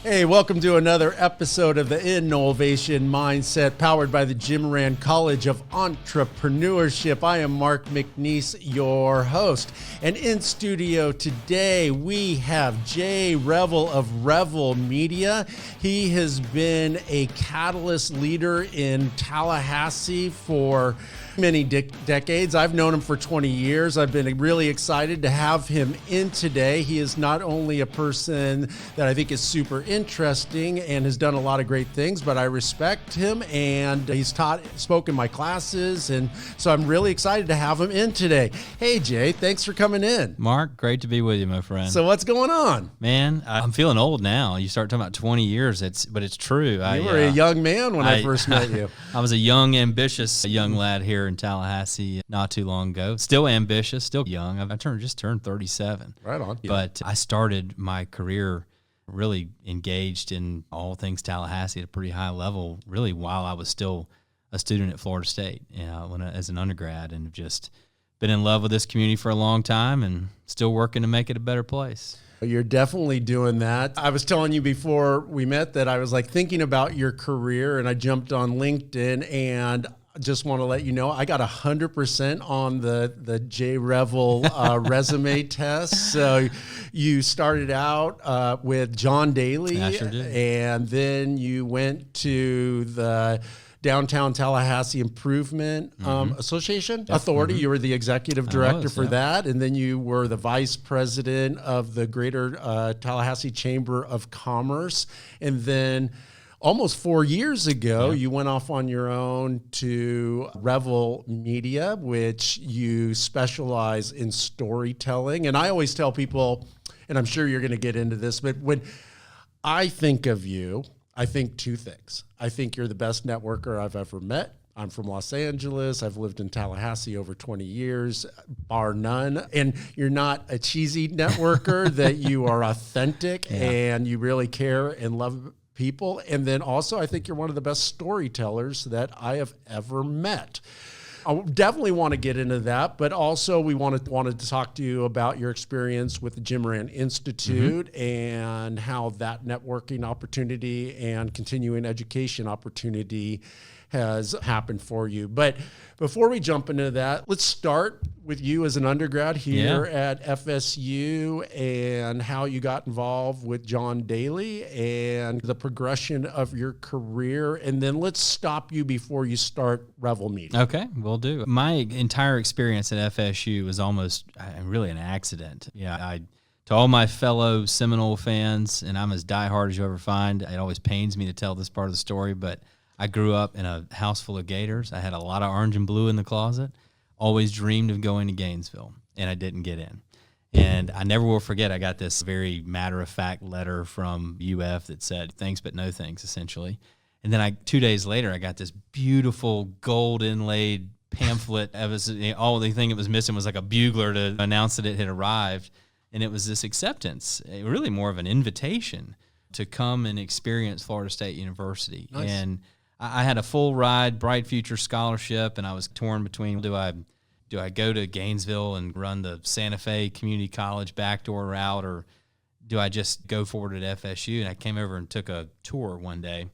Hey, welcome to another episode of the Innovation Mindset, powered by the Moran College of Entrepreneurship. I am Mark McNees, your host. And in studio today, we have Jay Revell of Revell Media. He has been a catalyst leader in Tallahassee for many decades. I've known him for 20 years. I've been really excited to have him in today. He is not only a person that I think is super interesting and has done a lot of great things, but I respect him, and he's spoken my classes, and so I'm really excited to have him in today. Hey, Jay, thanks for coming in. Mark, great to be with you, my friend. So what's going on? Man, I'm feeling old now. You start talking about 20 years, but it's true. You were a young man when I first met you. I was a young, ambitious young lad here in Tallahassee not too long ago. Still ambitious, still young. I just turned 37. Right on. But I started my career really engaged in all things Tallahassee at a pretty high level, really while I was still a student at Florida State as an undergrad, and just been in love with this community for a long time and still working to make it a better place. You're definitely doing that. I was telling you before we met that I was thinking about your career, and I jumped on LinkedIn, and just want to let you know I got 100% on the J Revell resume test. So you started out with John Daly, I sure did. And then you went to the Downtown Tallahassee Improvement Association Authority. You were the executive director for that, and then you were the vice president of the Greater Tallahassee Chamber of Commerce, and then almost 4 years ago, you went off on your own to Revell Media, which you specialize in storytelling. And I always tell people, and I'm sure you're going to get into this, but when I think of you, I think two things. I think you're the best networker I've ever met. I'm from Los Angeles. I've lived in Tallahassee over 20 years, bar none. And you're not a cheesy networker, that you are authentic and you really care and love people. And then also, I think you're one of the best storytellers that I have ever met. I definitely want to get into that, but also we wanted to talk to you about your experience with the Moran Institute and how that networking opportunity and continuing education opportunity has happened for you. But before we jump into that, let's start with you as an undergrad here at FSU and how you got involved with John Daly and the progression of your career. And then let's stop you before you start Revell Media. Okay, will do. My entire experience at FSU was almost really an accident. To all my fellow Seminole fans, and I'm as diehard as you ever find, it always pains me to tell this part of the story, but I grew up in a house full of Gators. I had a lot of orange and blue in the closet. Always dreamed of going to Gainesville, and I didn't get in. And I never will forget, I got this very matter-of-fact letter from UF that said, thanks but no thanks, essentially. And then 2 days later, I got this beautiful gold inlaid pamphlet. All the thing it was missing was a bugler to announce that it had arrived. And it was this acceptance, really more of an invitation to come and experience Florida State University. Nice. And I had a full ride, Bright Future Scholarship, and I was torn between, do I go to Gainesville and run the Santa Fe Community College backdoor route, or do I just go forward at FSU? And I came over and took a tour one day,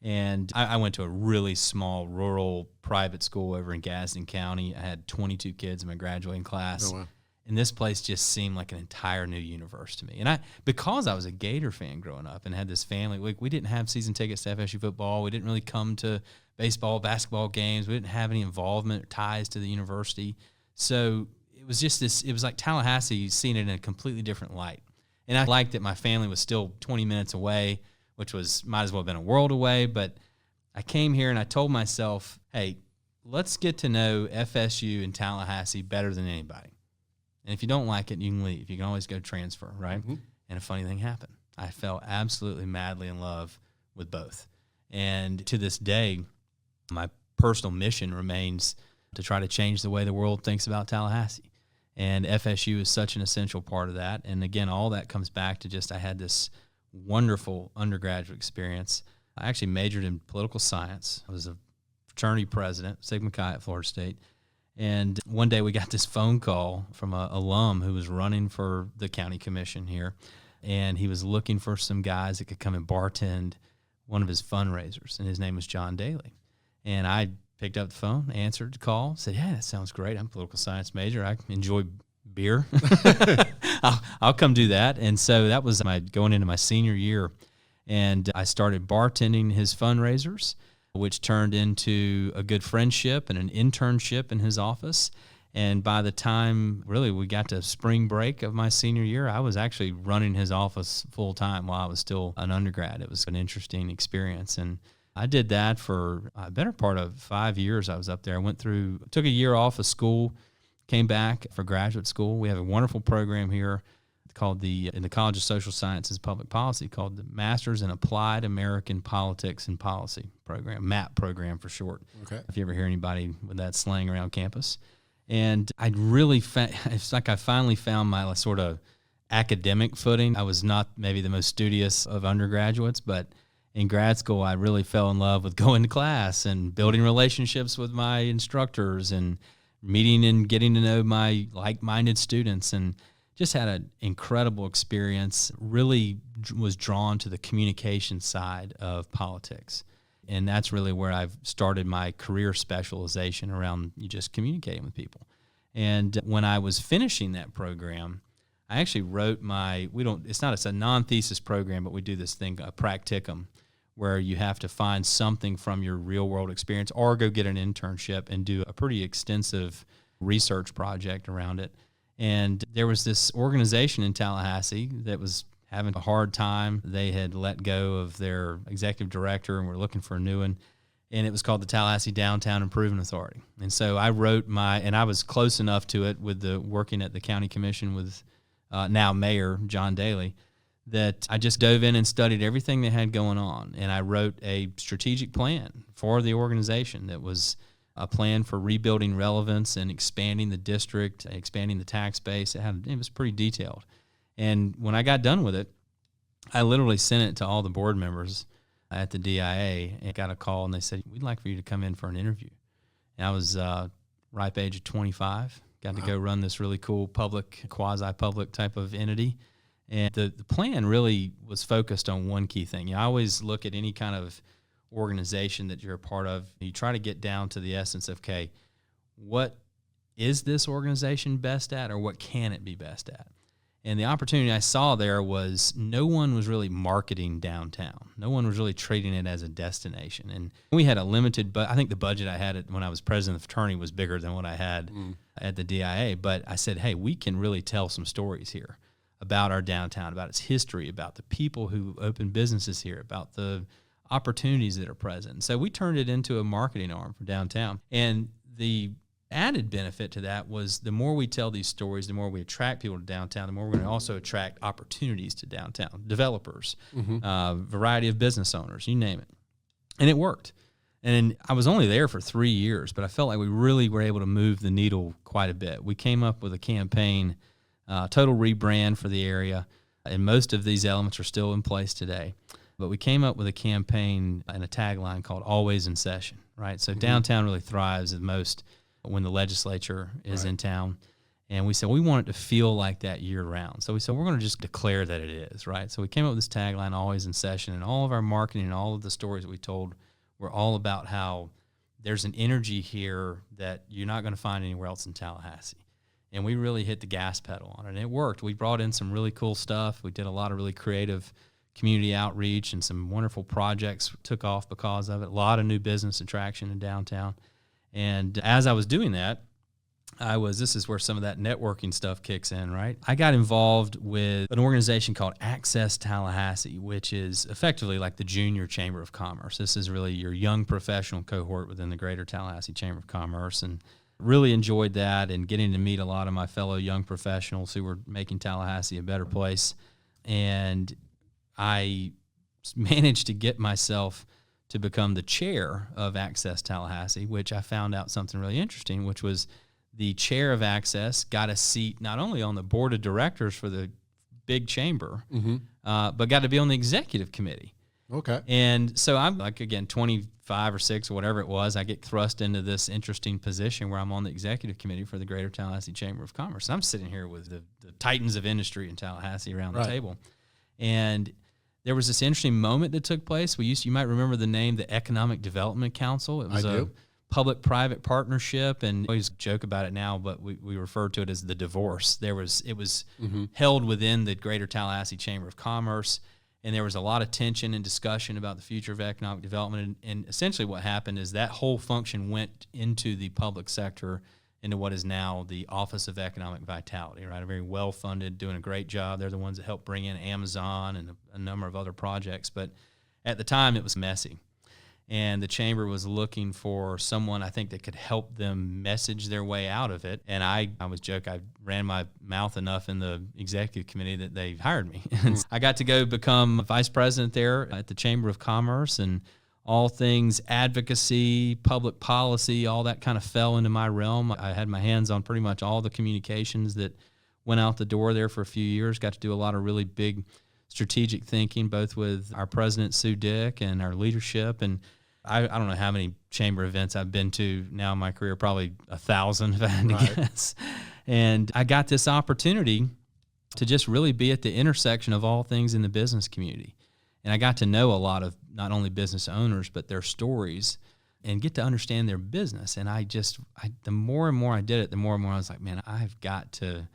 and I went to a really small rural private school over in Gadsden County. I had 22 kids in my graduating class. Oh, wow. And this place just seemed like an entire new universe to me. And because I was a Gator fan growing up and had this family, we didn't have season tickets to FSU football. We didn't really come to baseball, basketball games. We didn't have any involvement or ties to the university. So it was just it was like Tallahassee, seen it in a completely different light. And I liked that my family was still 20 minutes away, which might as well have been a world away. But I came here and I told myself, hey, let's get to know FSU and Tallahassee better than anybody. And if you don't like it, you can leave. You can always go transfer, right? Mm-hmm. And a funny thing happened. I fell absolutely madly in love with both. And to this day, my personal mission remains to try to change the way the world thinks about Tallahassee. And FSU is such an essential part of that. And again, all that comes back to just I had this wonderful undergraduate experience. I actually majored in political science. I was a fraternity president, Sigma Chi at Florida State. And one day we got this phone call from an alum who was running for the county commission here and he was looking for some guys that could come and bartend one of his fundraisers, and his name was John Daly. And I picked up the phone, answered the call, said, yeah, that sounds great. I'm a political science major. I enjoy beer. I'll come do that. And so that was going into my senior year, and I started bartending his fundraisers, which turned into a good friendship and an internship in his office. And by the time really we got to spring break of my senior year, I was actually running his office full time while I was still an undergrad. It was an interesting experience. And I did that for a better part of 5 years. I was up there. I took a year off of school, came back for graduate school. We have a wonderful program here called in the College of Social Sciences and Public Policy, called the Masters in Applied American Politics and Policy program, MAP program for short. Okay. If you ever hear anybody with that slang around campus. And I really it's like I finally found my sort of academic footing. I was not maybe the most studious of undergraduates, but in grad school, I really fell in love with going to class and building relationships with my instructors and meeting and getting to know my like-minded students, and just had an incredible experience. Really was drawn to the communication side of politics. And that's really where I've started my career specialization around just communicating with people. And when I was finishing that program, I actually wrote it's a non-thesis program, but we do this thing, a practicum, where you have to find something from your real world experience or go get an internship and do a pretty extensive research project around it. And there was this organization in Tallahassee that was having a hard time. They had let go of their executive director and were looking for a new one. And it was called the Tallahassee Downtown Improvement Authority. And so I wrote and I was close enough to it with working at the county commission with now Mayor John Daly, that I just dove in and studied everything they had going on. And I wrote a strategic plan for the organization that was a plan for rebuilding relevance and expanding the district, expanding the tax base. It was pretty detailed. And when I got done with it, I literally sent it to all the board members at the DIA and got a call, and they said, we'd like for you to come in for an interview. And I was ripe age of 25, got to go run this really cool quasi-public type of entity. And the plan really was focused on one key thing. I always look at any kind of organization that you're a part of, you try to get down to the essence of, okay, what is this organization best at, or what can it be best at? And the opportunity I saw there was no one was really marketing downtown. No one was really treating it as a destination. And we had a limited, but I think the budget I had when I was president of the fraternity was bigger than what I had at the DIA. But I said, hey, we can really tell some stories here about our downtown, about its history, about the people who open businesses here, about the opportunities that are present. So we turned it into a marketing arm for downtown. And the added benefit to that was the more we tell these stories, the more we attract people to downtown, the more we're going to also attract opportunities to downtown, developers, variety of business owners, you name it. And it worked. And I was only there for 3 years, but I felt like we really were able to move the needle quite a bit. We came up with a campaign, total rebrand for the area, and most of these elements are still in place today. But we came up with a campaign and a tagline called Always in Session, right? So downtown really thrives the most when the legislature is in town. And we said, we want it to feel like that year round. So we said, we're going to just declare that it is, right? So we came up with this tagline, Always in Session, and all of our marketing and all of the stories that we told were all about how there's an energy here that you're not going to find anywhere else in Tallahassee. And we really hit the gas pedal on it, and it worked. We brought in some really cool stuff. We did a lot of really creative community outreach, and some wonderful projects took off because of it. A lot of new business attraction in downtown. And as I was doing that, this is where some of that networking stuff kicks in, right? I got involved with an organization called Access Tallahassee, which is effectively like the junior chamber of commerce. This is really your young professional cohort within the greater Tallahassee Chamber of Commerce, and really enjoyed that and getting to meet a lot of my fellow young professionals who were making Tallahassee a better place. And I managed to get myself to become the chair of Access Tallahassee, which I found out something really interesting, which was the chair of Access got a seat not only on the board of directors for the big chamber, but got to be on the executive committee. Okay. And so I'm like, again, 25 or 6 or whatever it was, I get thrust into this interesting position where I'm on the executive committee for the Greater Tallahassee Chamber of Commerce. I'm sitting here with the titans of industry in Tallahassee around the table. And there was this interesting moment that took place. You might remember the name, the Economic Development Council. It was a public-private partnership, and we always joke about it now, but we refer to it as the divorce. It was held within the Greater Tallahassee Chamber of Commerce, and there was a lot of tension and discussion about the future of economic development. And essentially what happened is that whole function went into the public sector, into what is now the Office of Economic Vitality, right? A very well-funded, doing a great job. They're the ones that helped bring in Amazon and a number of other projects. But at the time, it was messy. And the chamber was looking for someone, I think, that could help them message their way out of it. And I was joking, I ran my mouth enough in the executive committee that they hired me. And I got to go become vice president there at the Chamber of Commerce, and all things advocacy, public policy, all that kind of fell into my realm. I had my hands on pretty much all the communications that went out the door there for a few years, got to do a lot of really big strategic thinking, both with our president, Sue Dick, and our leadership. And I don't know how many chamber events I've been to now in my career, probably 1,000 if I had to guess. And I got this opportunity to just really be at the intersection of all things in the business community. And I got to know a lot of not only business owners, but their stories, and get to understand their business. And the more and more I did it, the more and more I was like, man, I've got to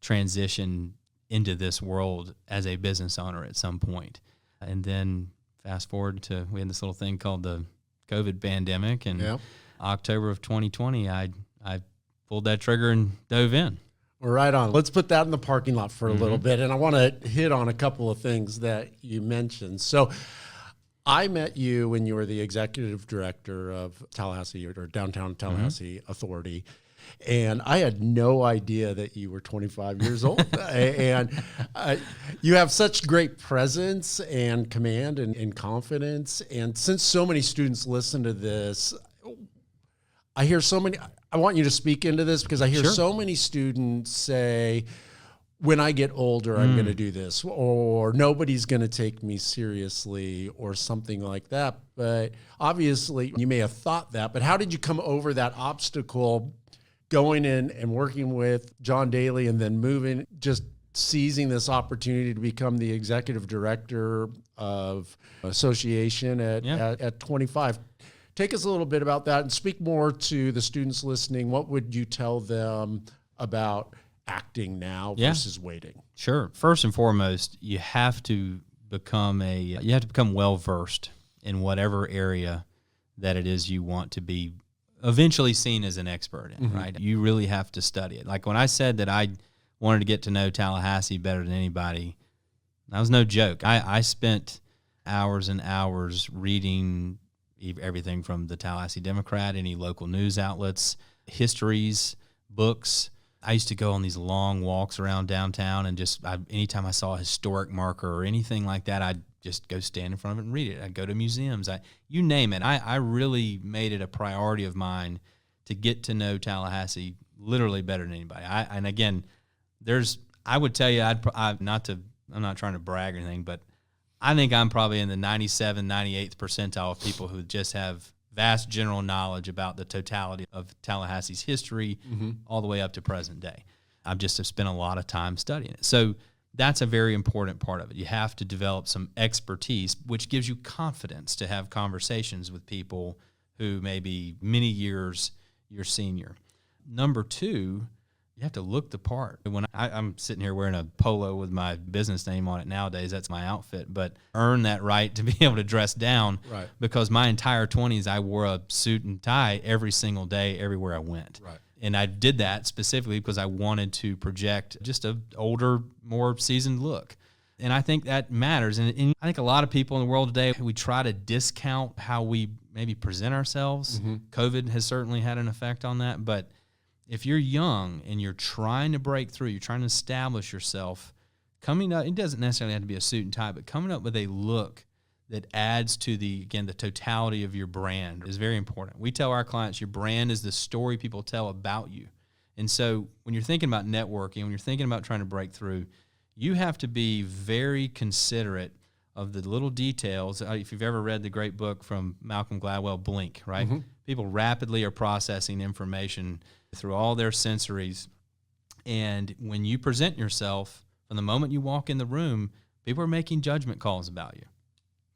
transition into this world as a business owner at some point. And then fast forward to, we had this little thing called the COVID pandemic, and October of 2020, I pulled that trigger and dove in. Well, right on. Let's put that in the parking lot for a little bit. And I want to hit on a couple of things that you mentioned. So I met you when you were the executive director of Tallahassee, or Downtown Tallahassee Authority. And I had no idea that you were 25 years old. And you have such great presence and command and confidence. And since so many students listen to this, I want you to speak into this, because I hear so many students say, when I get older, I'm going to do this, or nobody's going to take me seriously, or something like that. But obviously you may have thought that, but how did you come over that obstacle, going in and working with John Daly, and then moving, just seizing this opportunity to become the executive director of association at 25? Take us a little bit about that, and speak more to the students listening. What would you tell them about acting now versus waiting? Sure. First and foremost, you have to become well-versed in whatever area that it is you want to be eventually seen as an expert in, right? You really have to study it. Like when I said that I wanted to get to know Tallahassee better than anybody, that was no joke. I spent hours and hours reading everything from the Tallahassee Democrat, any local news outlets, histories, books. I used to go on these long walks around downtown, and anytime I saw a historic marker or anything like that, I'd just go stand in front of it and read it. I'd go to museums. You name it. I really made it a priority of mine to get to know Tallahassee literally better than anybody. I would tell you, I'm not trying to brag or anything, but I think I'm probably in the 97th, 98th percentile of people who just have vast general knowledge about the totality of Tallahassee's history all the way up to present day. I've just spent a lot of time studying it. So that's a very important part of it. You have to develop some expertise, which gives you confidence to have conversations with people who may be many years your senior. Number two, you have to look the part. When I'm sitting here wearing a polo with my business name on it nowadays, that's my outfit, but earn that right to be able to dress down, right? Because my entire 20s, I wore a suit and tie every single day, everywhere I went. Right. And I did that specifically because I wanted to project just an older, more seasoned look. And I think that matters. And I think a lot of people in the world today, we try to discount how we maybe present ourselves. COVID has certainly had an effect on that, but if you're young and you're trying to break through, you're trying to establish yourself, coming up, it doesn't necessarily have to be a suit and tie, but coming up with a look that adds to the totality of your brand is very important. We tell our clients your brand is the story people tell about you. And so when you're thinking about networking, when you're thinking about trying to break through, you have to be very considerate of the little details. If you've ever read the great book from Malcolm Gladwell, Blink, right? People rapidly are processing information through all their sensories. And when you present yourself, from the moment you walk in the room, People are making judgment calls about you.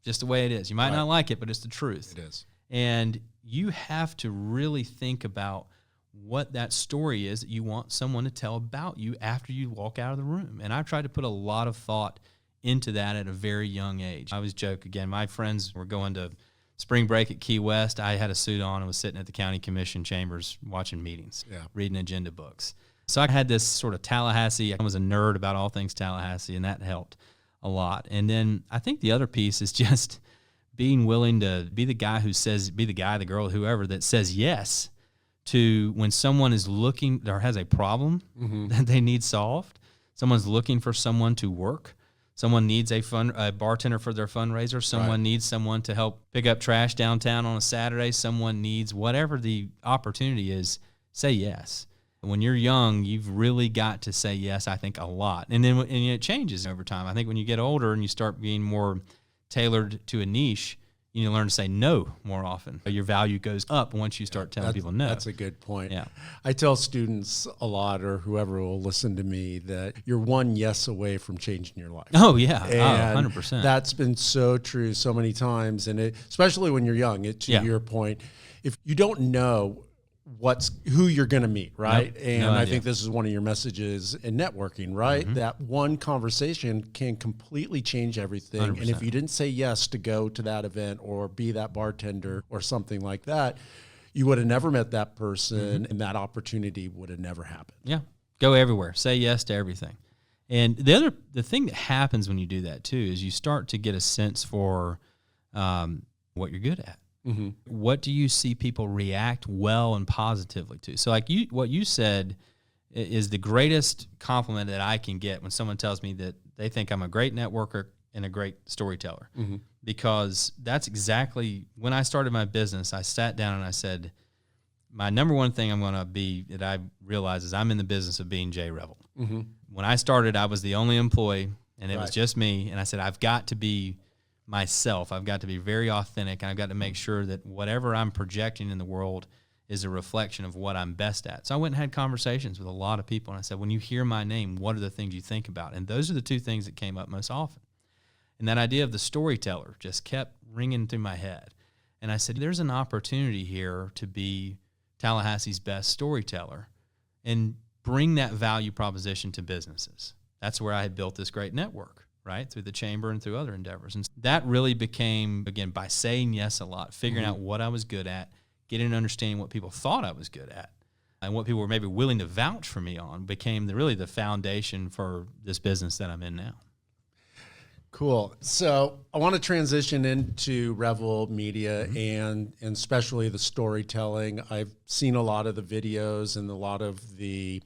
Just the way it is. You might not like it, but it's the truth. It is. And you have to really think about what that story is that you want someone to tell about you after you walk out of the room. And I've tried to put a lot of thought into that at a very young age. I always joke, again, my friends were going to spring break at Key West. I had a suit on and was sitting at the county commission chambers watching meetings, reading agenda books. So I had this sort of Tallahassee. I was a nerd about all things Tallahassee, and that helped a lot. And then I think the other piece is just being willing to be the guy who says, be the guy, the girl, whoever that says yes to when someone is looking or has a problem that they need solved. Someone's looking for someone to work. Someone needs a bartender for their fundraiser. Someone needs someone to help pick up trash downtown on a Saturday. Someone needs whatever the opportunity is, say yes. When you're young, you've really got to say yes, I think, a lot. And then it changes over time. I think when you get older and you start being more tailored to a niche, you need to learn to say no more often. Your value goes up once you start telling people no. That's a good point. Yeah. I tell students a lot, or whoever will listen to me, that you're one yes away from changing your life. Oh, yeah. And 100%. That's been so true so many times. And especially when you're young, to your point, if you don't know who you're going to meet, right? Nope, and no I idea. think this is one of your messages in networking, right? That one conversation can completely change everything. 100%. And if you didn't say yes to go to that event or be that bartender or something like that, you would have never met that person and that opportunity would have never happened. Yeah. Go everywhere. Say yes to everything. And the thing that happens when you do that too is you start to get a sense for what you're good at. What do you see people react well and positively to? So like what you said is the greatest compliment that I can get when someone tells me that they think I'm a great networker and a great storyteller. Because that's exactly, when I started my business, I sat down and I said, my number one thing I'm going to be, that I realize is I'm in the business of being Jay Revell. When I started, I was the only employee and it was just me. And I said, I've got to be myself. I've got to be very authentic, and I've got to make sure that whatever I'm projecting in the world is a reflection of what I'm best at. So I went and had conversations with a lot of people, and I said, when you hear my name, what are the things you think about? And those are the two things that came up most often. And that idea of the storyteller just kept ringing through my head. And I said, there's an opportunity here to be Tallahassee's best storyteller and bring that value proposition to businesses. That's where I had built this great network, right, through the chamber and through other endeavors. And that really became, again, by saying yes a lot, figuring out what I was good at, getting an understanding what people thought I was good at, and what people were maybe willing to vouch for me on became really the foundation for this business that I'm in now. Cool. So I want to transition into Revell Media and especially the storytelling. I've seen a lot of the videos and a lot of the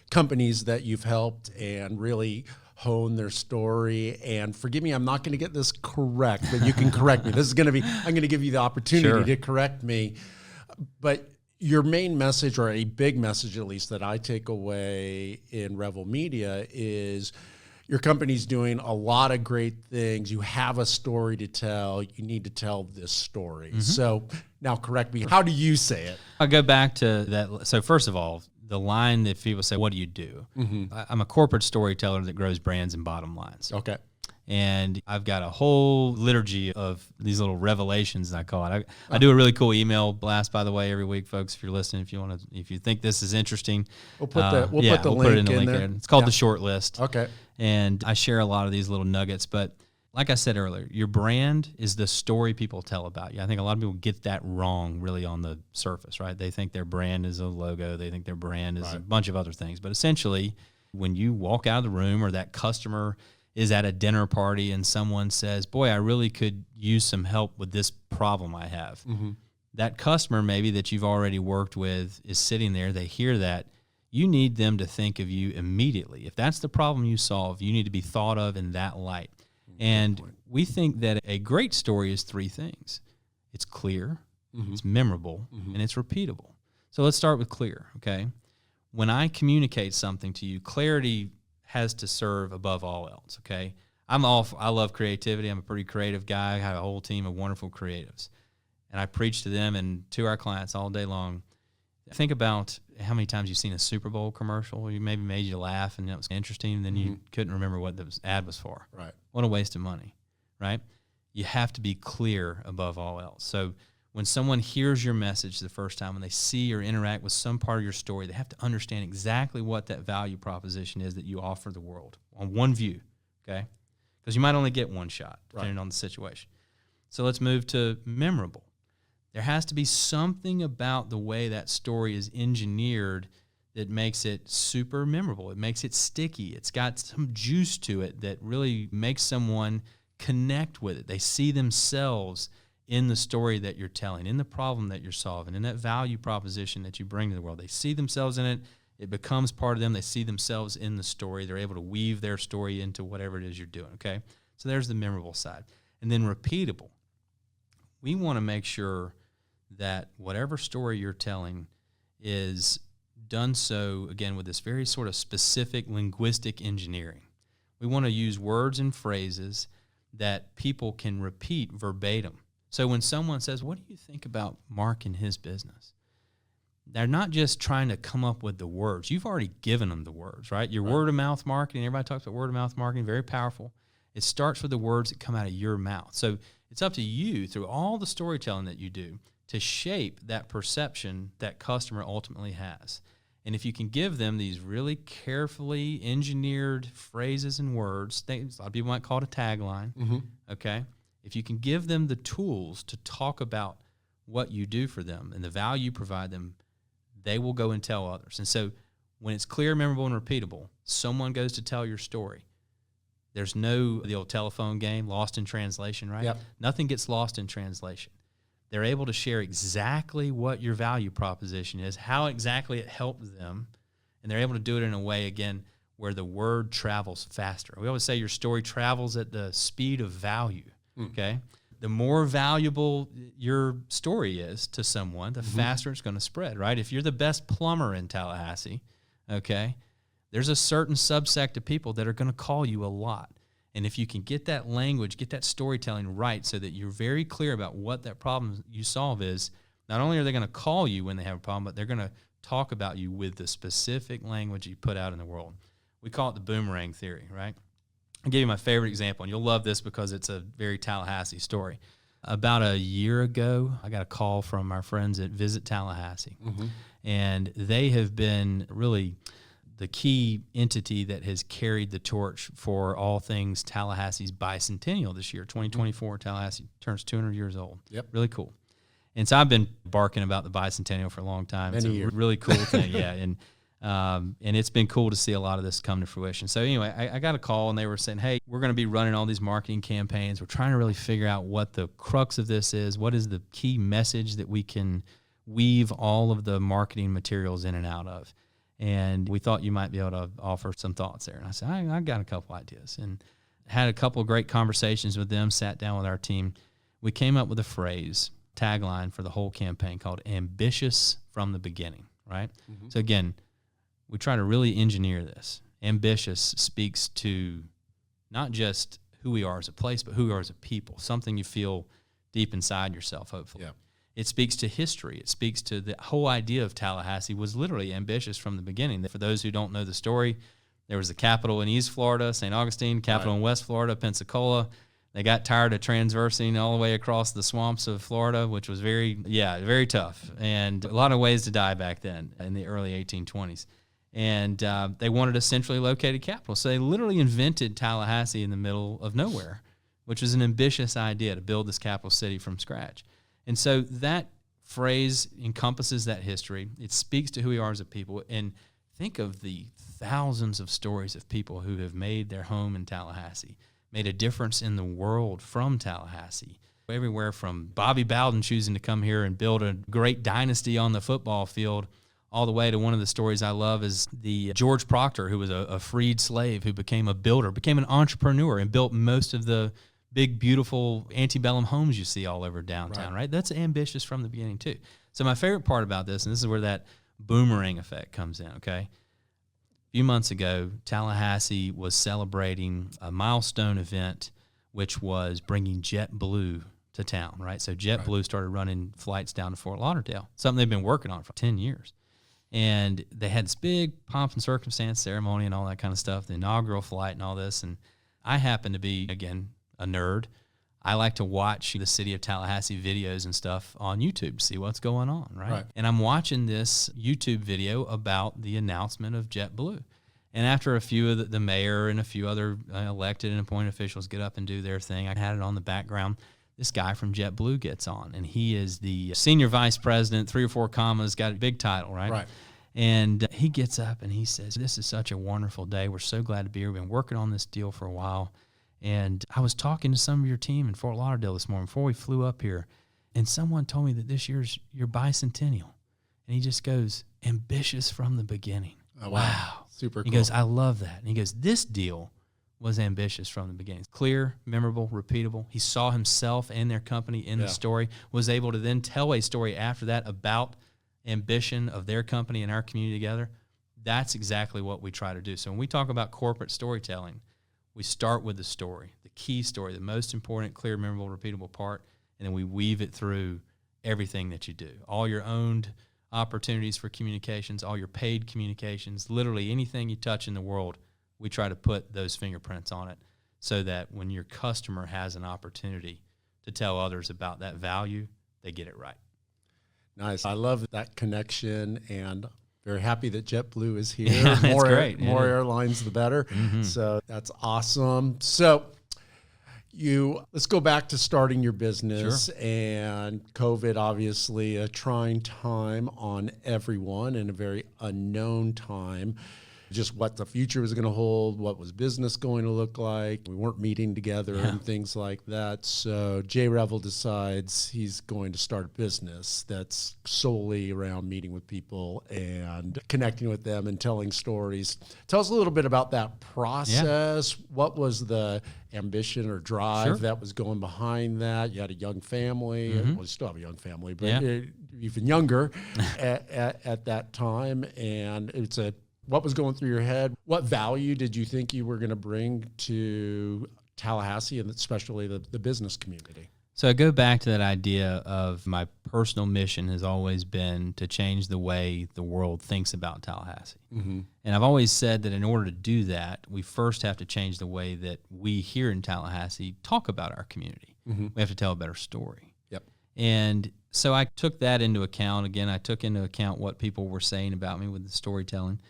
companies that you've helped and really hone their story. And forgive me, I'm not going to get this correct, but you can correct me. I'm going to give you the opportunity to correct me. But your main message, or a big message at least that I take away in Revell Media, is your company's doing a lot of great things. You have a story to tell. You need to tell this story. So now correct me. How do you say it? I'll go back to that. So first of all, the line that people say, what do you do? I'm a corporate storyteller that grows brands and bottom lines. Okay. And I've got a whole liturgy of these little revelations, I call it. I do a really cool email blast, by the way, every week, folks. If you're listening, if you think this is interesting, we'll put the link in there. It's called the short list. Okay. And I share a lot of these little nuggets. But like I said earlier, your brand is the story people tell about you. I think a lot of people get that wrong, really, on the surface, right? They think their brand is a logo. They think their brand is a bunch of other things. But essentially, when you walk out of the room, or that customer is at a dinner party and someone says, boy, I really could use some help with this problem I have. That customer maybe that you've already worked with is sitting there. They hear that. You need them to think of you immediately. If that's the problem you solve, you need to be thought of in that light. And we think that a great story is three things. It's clear, it's memorable, and it's repeatable. So let's start with clear, okay? When I communicate something to you, clarity has to serve above all else, okay? I love creativity. I'm a pretty creative guy. I have a whole team of wonderful creatives. And I preach to them and to our clients all day long. Think about how many times you've seen a Super Bowl commercial. You maybe made you laugh and it was interesting, and then you couldn't remember what the ad was for. Right. What a waste of money, right? You have to be clear above all else. So when someone hears your message the first time, when they see or interact with some part of your story, they have to understand exactly what that value proposition is that you offer the world on one view, okay? Because you might only get one shot, depending on the situation. So let's move to memorable. There has to be something about the way that story is engineered that makes it super memorable. It makes it sticky. It's got some juice to it that really makes someone connect with it. They see themselves in the story that you're telling, in the problem that you're solving, in that value proposition that you bring to the world. They see themselves in it. It becomes part of them. They see themselves in the story. They're able to weave their story into whatever it is you're doing, okay? So there's the memorable side. And then repeatable. We want to make sure that whatever story you're telling is done so, again, with this very sort of specific linguistic engineering. We want to use words and phrases that people can repeat verbatim. So when someone says, what do you think about Mark and his business? They're not just trying to come up with the words. You've already given them the words, right? Your word-of-mouth marketing, everybody talks about word-of-mouth marketing, very powerful. It starts with the words that come out of your mouth. So it's up to you, through all the storytelling that you do, to shape that perception that customer ultimately has. And if you can give them these really carefully engineered phrases and words, a lot of people might call it a tagline, okay? If you can give them the tools to talk about what you do for them and the value you provide them, they will go and tell others. And so when it's clear, memorable, and repeatable, someone goes to tell your story. There's the old telephone game, lost in translation, right? Yep. Nothing gets lost in translation. They're able to share exactly what your value proposition is, how exactly it helped them, and they're able to do it in a way, again, where the word travels faster. We always say your story travels at the speed of value, okay? The more valuable your story is to someone, the faster it's going to spread, right? If you're the best plumber in Tallahassee, okay, there's a certain subsect of people that are going to call you a lot. And if you can get that language, get that storytelling right so that you're very clear about what that problem you solve is, not only are they going to call you when they have a problem, but they're going to talk about you with the specific language you put out in the world. We call it the boomerang theory, right? I'll give you my favorite example, and you'll love this because it's a very Tallahassee story. About a year ago, I got a call from our friends at Visit Tallahassee, and they have been really the key entity that has carried the torch for all things Tallahassee's bicentennial this year. 2024, Tallahassee turns 200 years old. Yep. Really cool. And so I've been barking about the bicentennial for a long time. It's a really cool thing, yeah. And it's been cool to see a lot of this come to fruition. So anyway, I got a call, and they were saying, hey, we're going to be running all these marketing campaigns. We're trying to really figure out what the crux of this is. What is the key message that we can weave all of the marketing materials in and out of? And we thought you might be able to offer some thoughts there. And I said, I got a couple ideas. And had a couple of great conversations with them, sat down with our team. We came up with a phrase, tagline for the whole campaign called ambitious from the beginning, right? So again, we try to really engineer this. Ambitious speaks to not just who we are as a place, but who we are as a people, something you feel deep inside yourself, hopefully. Yeah. It speaks to history. It speaks to the whole idea of Tallahassee was literally ambitious from the beginning. For those who don't know the story, there was the capital in East Florida, St. Augustine, capital in West Florida, Pensacola. They got tired of transversing all the way across the swamps of Florida, which was very tough, and a lot of ways to die back then in the early 1820s. And they wanted a centrally located capital. So they literally invented Tallahassee in the middle of nowhere, which was an ambitious idea to build this capital city from scratch. And so that phrase encompasses that history. It speaks to who we are as a people. And think of the thousands of stories of people who have made their home in Tallahassee, made a difference in the world from Tallahassee. Everywhere from Bobby Bowden choosing to come here and build a great dynasty on the football field, all the way to one of the stories I love is the George Proctor, who was a freed slave who became a builder, became an entrepreneur, and built most of the big, beautiful antebellum homes you see all over downtown, right? That's ambitious from the beginning, too. So my favorite part about this, and this is where that boomerang effect comes in, okay? A few months ago, Tallahassee was celebrating a milestone event, which was bringing JetBlue to town, right? So JetBlue started running flights down to Fort Lauderdale, something they've been working on for 10 years. And they had this big pomp and circumstance ceremony and all that kind of stuff, the inaugural flight and all this. And I happen to be, again, a nerd. I like to watch the city of Tallahassee videos and stuff on YouTube to see what's going on, right? And I'm watching this YouTube video about the announcement of JetBlue. And after a few of the mayor and a few other elected and appointed officials get up and do their thing, I had it on the background. This guy from JetBlue gets on, and he is the senior vice president, 3 or 4 commas, got a big title, right? Right. And he gets up and he says, "This is such a wonderful day. We're so glad to be here. We've been working on this deal for a while. And I was talking to some of your team in Fort Lauderdale this morning before we flew up here, and someone told me that this year's your bicentennial." And he just goes, "Ambitious from the beginning." Oh, wow. Super cool. He goes, "I love that." And he goes, "This deal was ambitious from the beginning. Clear, memorable, repeatable." He saw himself and their company in the story, was able to then tell a story after that about ambition of their company and our community together. That's exactly what we try to do. So when we talk about corporate storytelling, we start with the story, the key story, the most important, clear, memorable, repeatable part, and then we weave it through everything that you do. All your owned opportunities for communications, all your paid communications, literally anything you touch in the world, we try to put those fingerprints on it so that when your customer has an opportunity to tell others about that value, they get it right. Nice. I love that connection, and very happy that JetBlue is here. Yeah, that's great. More airlines, the better. Mm-hmm. So that's awesome. So let's go back to starting your business. Sure. And COVID, obviously a trying time on everyone and a very unknown time. Just what the future was going to hold, what was business going to look like. We weren't meeting together and things like that. So Jay Revell decides he's going to start a business that's solely around meeting with people and connecting with them and telling stories. Tell us a little bit about that process. What was the ambition or drive that was going behind that? You had a young family. Well, you still have a young family, but even younger at that time. And what was going through your head? What value did you think you were going to bring to Tallahassee and especially the business community? So I go back to that idea of my personal mission has always been to change the way the world thinks about Tallahassee. Mm-hmm. And I've always said that in order to do that, we first have to change the way that we here in Tallahassee talk about our community. Mm-hmm. We have to tell a better story. Yep. And so I took that into account. Again, I took into account what people were saying about me with the storytelling.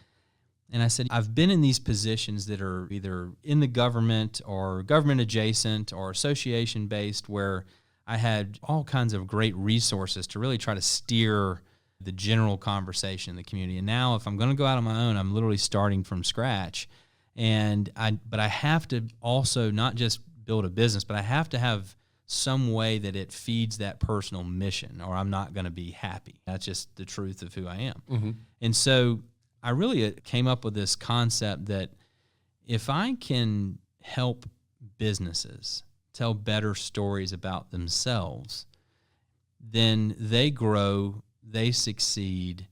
And I said, I've been in these positions that are either in the government or government adjacent or association based where I had all kinds of great resources to really try to steer the general conversation in the community. And now if I'm going to go out on my own, I'm literally starting from scratch. But I have to also not just build a business, but I have to have some way that it feeds that personal mission or I'm not going to be happy. That's just the truth of who I am. Mm-hmm. And so I really came up with this concept that if I can help businesses tell better stories about themselves, then they grow, they succeed.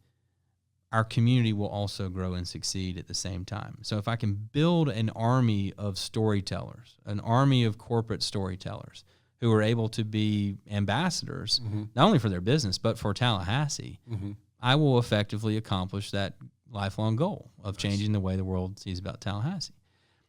Our community will also grow and succeed at the same time. So if I can build an army of storytellers, an army of corporate storytellers who are able to be ambassadors, not only for their business, but for Tallahassee, I will effectively accomplish that lifelong goal of changing the way the world sees about Tallahassee.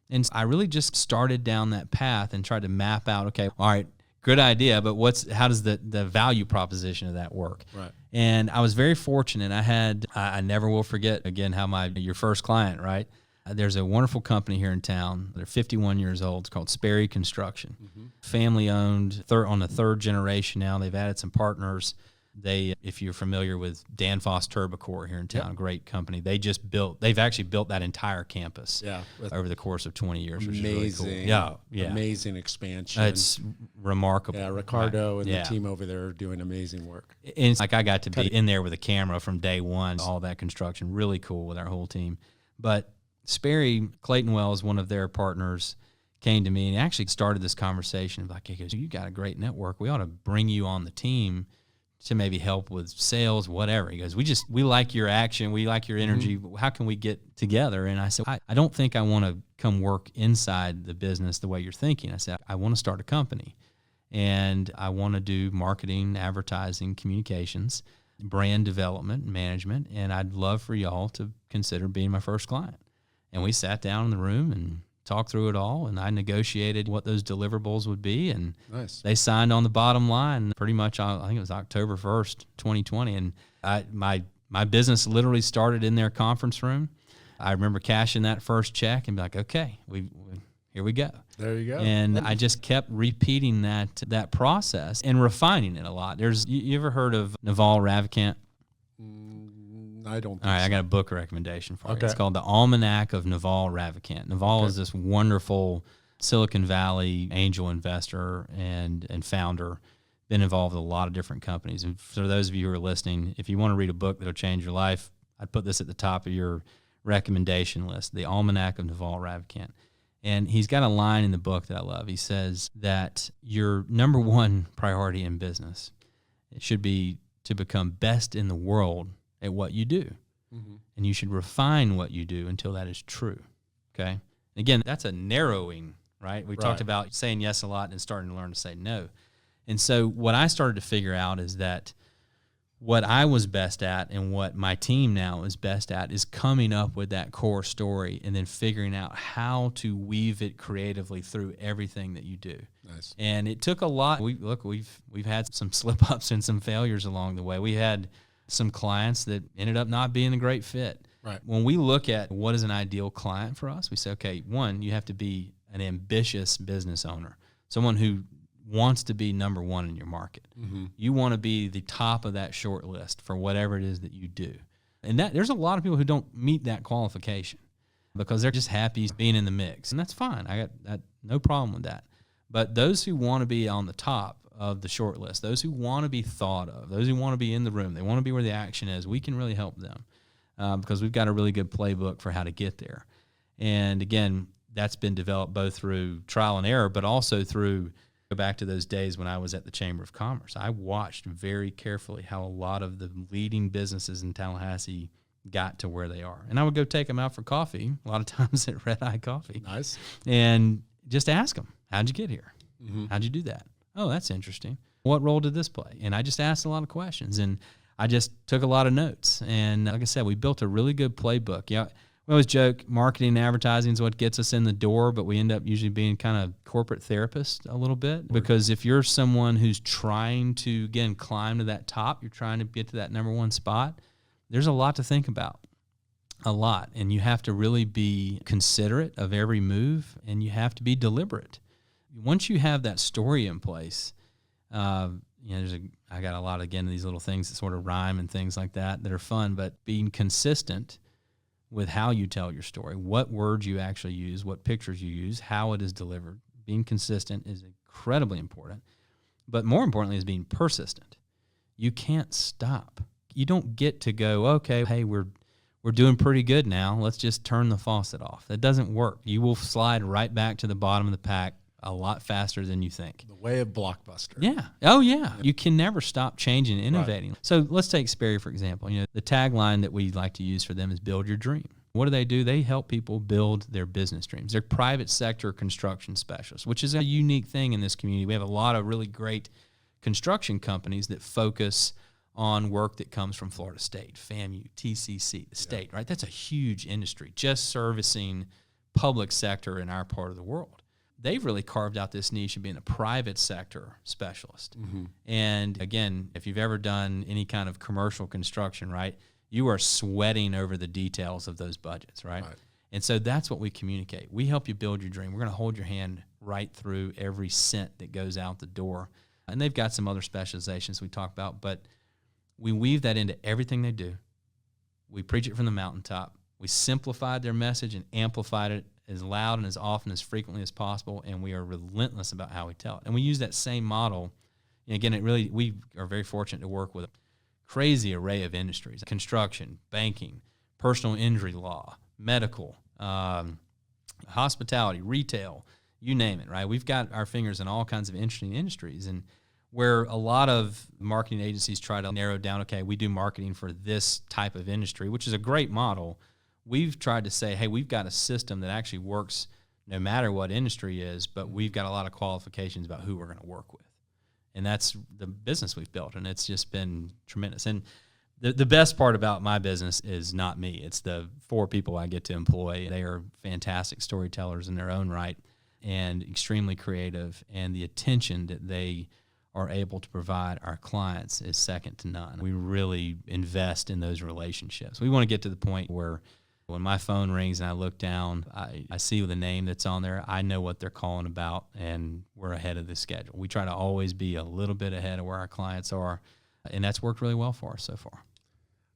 And I really just started down that path and tried to map out, okay, all right, good idea, but how does the value proposition of that work? Right. And I was very fortunate. I never will forget, again, how your first client, right? There's a wonderful company here in town. They're 51 years old. It's called Sperry Construction. Mm-hmm. Family owned, on the third generation now. They've added some partners. If you're familiar with Danfoss Turbocore here in town, great company. They've actually built that entire campus over the course of 20 years, which is really cool. Yeah. Amazing expansion. It's remarkable. Yeah, Ricardo and the team over there are doing amazing work. And it's like I got to be in there with a camera from day one, all that construction, really cool with our whole team. But Sperry, Clayton Wells, one of their partners, came to me and actually started this conversation. Like, he goes, "You got a great network. We ought to bring you on the team to maybe help with sales, whatever." He goes, we like your action. We like your energy. Mm-hmm. How can we get together? And I said, I don't think I want to come work inside the business the way you're thinking. I said, I want to start a company and I want to do marketing, advertising, communications, brand development and management, and I'd love for y'all to consider being my first client. And we sat down in the room and talked through it all, and I negotiated what those deliverables would be, and they signed on the bottom line pretty much, I think it was October 1st, 2020, and my business literally started in their conference room. I remember cashing that first check and be like, okay, here we go. There you go. And I just kept repeating that process and refining it a lot. You ever heard of Revell Media? I don't think All right, so. I got a book recommendation for you. Okay. It's called The Almanac of Revell Media. Revell is this wonderful Silicon Valley angel investor and founder, been involved with a lot of different companies. And for those of you who are listening, if you want to read a book that'll change your life, I'd put this at the top of your recommendation list, The Almanac of Revell Media. And he's got a line in the book that I love. He says that your number one priority in business, it should be to become best in the world at what you do. Mm-hmm. And you should refine what you do until that is true. Okay? Again, that's a narrowing, right? We talked about saying yes a lot and starting to learn to say no. And so what I started to figure out is that what I was best at and what my team now is best at is coming up with that core story and then figuring out how to weave it creatively through everything that you do. Nice. And it took a lot. We've had some slip-ups and some failures along the way. We had some clients that ended up not being a great fit. Right. When we look at what is an ideal client for us, we say, okay, one, you have to be an ambitious business owner, someone who wants to be number one in your market. Mm-hmm. You want to be the top of that short list for whatever it is that you do. And there's a lot of people who don't meet that qualification because they're just happy being in the mix. And that's fine. I got no problem with that. But those who want to be on the top of the short list, those who want to be thought of, those who want to be in the room, they want to be where the action is, we can really help them because we've got a really good playbook for how to get there. And again, that's been developed both through trial and error, but also through, go back to those days when I was at the Chamber of Commerce. I watched very carefully how a lot of the leading businesses in Tallahassee got to where they are. And I would go take them out for coffee, a lot of times at Red Eye Coffee. Nice. And just ask them, how'd you get here? Mm-hmm. How'd you do that? Oh, that's interesting. What role did this play? And I just asked a lot of questions, and I just took a lot of notes. And like I said, we built a really good playbook. Yeah, we always joke marketing and advertising is what gets us in the door, but we end up usually being kind of corporate therapists a little bit. Because if you're someone who's trying to, again, climb to that top, you're trying to get to that number one spot, there's a lot to think about. A lot. And you have to really be considerate of every move, and you have to be deliberate. Once you have that story in place, I got a lot, again, of these little things that sort of rhyme and things like that are fun, but being consistent with how you tell your story, what words you actually use, what pictures you use, how it is delivered. Being consistent is incredibly important, but more importantly is being persistent. You can't stop. You don't get to go, okay, hey, we're doing pretty good now. Let's just turn the faucet off. That doesn't work. You will slide right back to the bottom of the pack a lot faster than you think. The way of Blockbuster. Yeah. Oh, yeah. You can never stop changing and innovating. Right. So let's take Sperry, for example. The tagline that we like to use for them is build your dream. What do? They help people build their business dreams. They're private sector construction specialists, which is a unique thing in this community. We have a lot of really great construction companies that focus on work that comes from Florida State, FAMU, TCC, the state, right? That's a huge industry, just servicing public sector in our part of the world. They've really carved out this niche of being a private sector specialist. Mm-hmm. And again, if you've ever done any kind of commercial construction, right, you are sweating over the details of those budgets, right? And so that's what we communicate. We help you build your dream. We're going to hold your hand right through every cent that goes out the door. And they've got some other specializations we talk about, but we weave that into everything they do. We preach it from the mountaintop. We simplified their message and amplified it as loud and as often, as frequently as possible, and we are relentless about how we tell it. And we use that same model. And again, we are very fortunate to work with a crazy array of industries: construction, banking, personal injury law, medical, hospitality, retail, you name it, right? We've got our fingers in all kinds of interesting industries. And where a lot of marketing agencies try to narrow down, okay, we do marketing for this type of industry, which is a great model. We've tried to say, hey, we've got a system that actually works no matter what industry is, but we've got a lot of qualifications about who we're going to work with. And that's the business we've built, and it's just been tremendous. And the best part about my business is not me. It's the 4 people I get to employ. They are fantastic storytellers in their own right and extremely creative, and the attention that they are able to provide our clients is second to none. We really invest in those relationships. We want to get to the point where when my phone rings and I look down, I see the name that's on there. I know what they're calling about, and we're ahead of the schedule. We try to always be a little bit ahead of where our clients are, and that's worked really well for us so far.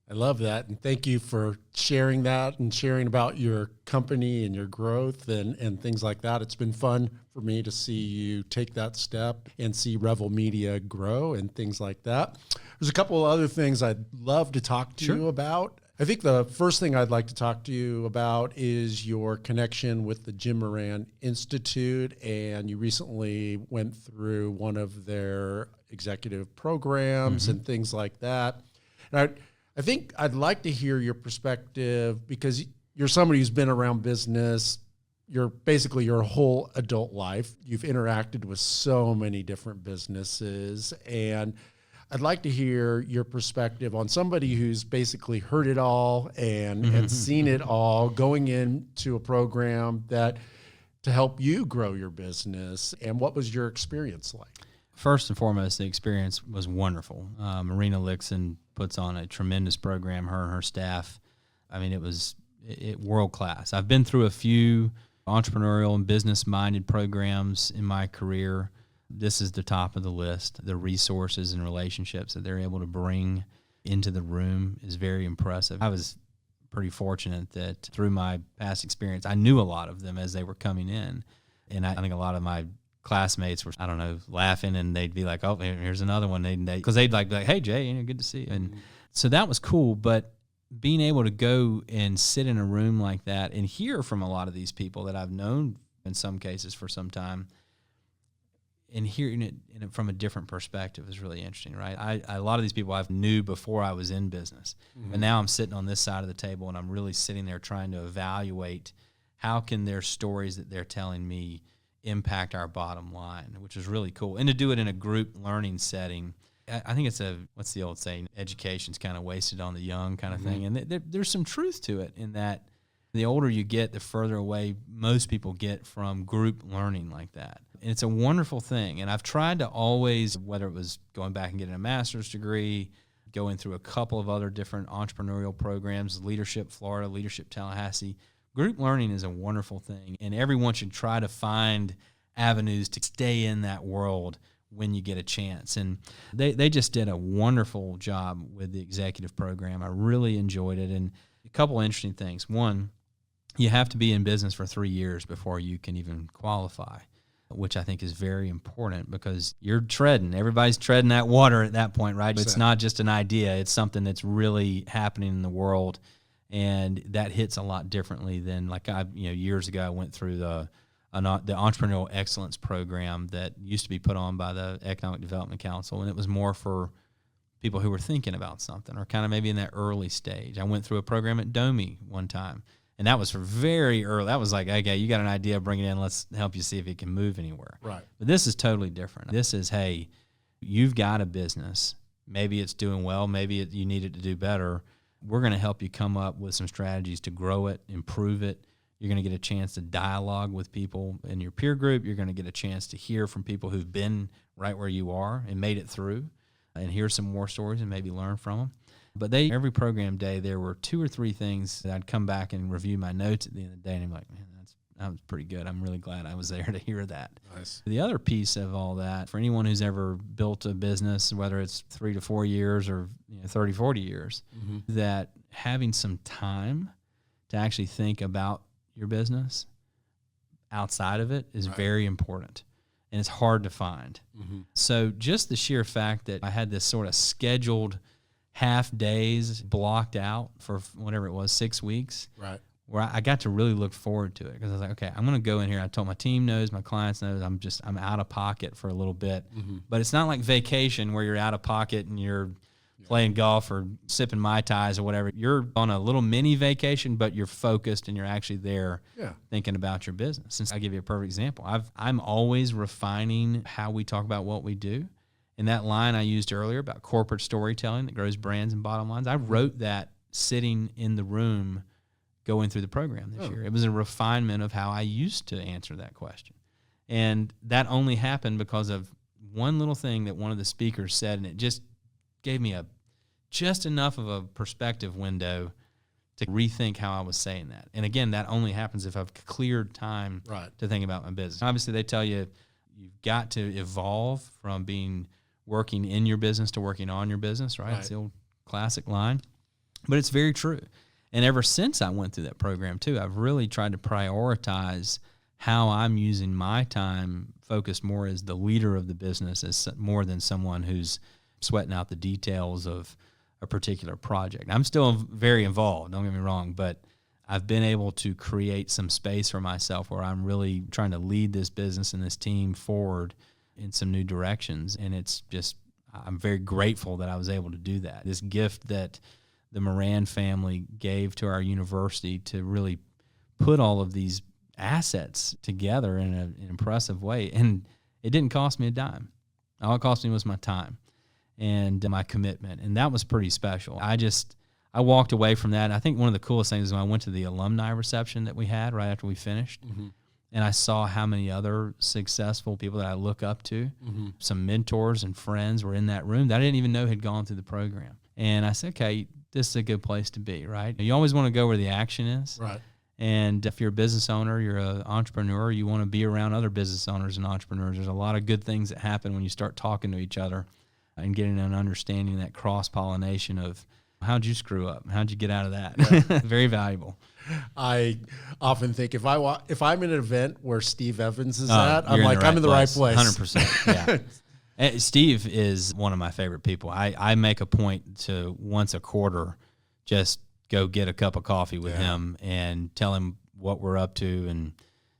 I love that, and thank you for sharing that and sharing about your company and your growth and things like that. It's been fun for me to see you take that step and see Revell Media grow and things like that. There's a couple of other things I'd love to talk to you about. I think the first thing I'd like to talk to you about is your connection with the Jim Moran Institute, and you recently went through one of their executive programs and things like that. And I think I'd like to hear your perspective, because you're somebody who's been around business. You're basically your whole adult life. You've interacted with so many different businesses, and I'd like to hear your perspective on somebody who's basically heard it all and seen it all, going into a program that to help you grow your business. And what was your experience like? First and foremost, the experience was wonderful. Marina Lixon puts on a tremendous program, her and her staff. I mean, it was world class. I've been through a few entrepreneurial and business-minded programs in my career. This is the top of the list. The resources and relationships that they're able to bring into the room is very impressive. I was pretty fortunate that through my past experience, I knew a lot of them as they were coming in. And I think a lot of my classmates were, I don't know, laughing, and they'd be like, oh, here's another one. Because they'd like, hey, Jay, good to see you. And so that was cool. But being able to go and sit in a room like that and hear from a lot of these people that I've known in some cases for some time, and hearing it from a different perspective is really interesting, right? A lot of these people I've knew before I was in business, but now I'm sitting on this side of the table, and I'm really sitting there trying to evaluate how can their stories that they're telling me impact our bottom line, which is really cool. And to do it in a group learning setting, I think it's what's the old saying, education's kind of wasted on the young kind of thing. And there's some truth to it in that the older you get, the further away most people get from group learning like that. And it's a wonderful thing. And I've tried to always, whether it was going back and getting a master's degree, going through a couple of other different entrepreneurial programs, Leadership Florida, Leadership Tallahassee, group learning is a wonderful thing. And everyone should try to find avenues to stay in that world when you get a chance. And they just did a wonderful job with the executive program. I really enjoyed it. And a couple of interesting things. One, you have to be in business for 3 years before you can even qualify, which I think is very important because you're treading. Everybody's treading that water at that point, right? It's not just an idea. It's something that's really happening in the world, and that hits a lot differently than years ago I went through the Entrepreneurial Excellence Program that used to be put on by the Economic Development Council, and it was more for people who were thinking about something or kind of maybe in that early stage. I went through a program at DOMI one time, and that was for very early. That was like, okay, you got an idea, bring it in, let's help you see if it can move anywhere. Right. But this is totally different. This is, hey, you've got a business. Maybe it's doing well. Maybe you need it to do better. We're going to help you come up with some strategies to grow it, improve it. You're going to get a chance to dialogue with people in your peer group. You're going to get a chance to hear from people who've been right where you are and made it through and hear some more stories and maybe learn from them. But every program day, there were 2 or 3 things that I'd come back and review my notes at the end of the day, and I'm like, man, that was pretty good. I'm really glad I was there to hear that. Nice. The other piece of all that, for anyone who's ever built a business, whether it's 3 to 4 years or 30, 40 years, that having some time to actually think about your business outside of it is very important, and it's hard to find. So just the sheer fact that I had this sort of scheduled half days blocked out for whatever it was, 6 weeks, right, where I got to really look forward to it because I was like, okay, I'm going to go in here. I told my team knows, my clients knows, I'm out of pocket for a little bit, but it's not like vacation where you're out of pocket and you're playing golf or sipping Mai Tais or whatever. You're on a little mini vacation, but you're focused and you're actually there thinking about your business. And I'll give you a perfect example. I'm always refining how we talk about what we do. And that line I used earlier about corporate storytelling that grows brands and bottom lines, I wrote that sitting in the room going through the program this year. It was a refinement of how I used to answer that question. And that only happened because of one little thing that one of the speakers said, and it just gave me just enough of a perspective window to rethink how I was saying that. And again, that only happens if I've cleared time to think about my business. Obviously, they tell you you've got to evolve from working in your business to working on your business, right? It's the old classic line. But it's very true. And ever since I went through that program, too, I've really tried to prioritize how I'm using my time, focused more as the leader of the business, as more than someone who's sweating out the details of a particular project. I'm still very involved, don't get me wrong, but I've been able to create some space for myself where I'm really trying to lead this business and this team forward in some new directions. And I'm very grateful that I was able to do that. This gift that the Moran family gave to our university to really put all of these assets together in an impressive way. And it didn't cost me a dime. All it cost me was my time and my commitment. And that was pretty special. I walked away from that. I think one of the coolest things is when I went to the alumni reception that we had right after we finished, and I saw how many other successful people that I look up to, some mentors and friends were in that room that I didn't even know had gone through the program. And I said, okay, this is a good place to be, right? You always want to go where the action is. Right. And if you're a business owner, you're an entrepreneur, you want to be around other business owners and entrepreneurs. There's a lot of good things that happen when you start talking to each other and getting an understanding, that cross-pollination of how'd you screw up? How'd you get out of that? Yeah. Very valuable. I often think if I'm in an event where Steve Evans is at, I'm like, I'm in the right place. 100%. Yeah. Steve is one of my favorite people. I make a point to once a quarter just go get a cup of coffee with him and tell him what we're up to and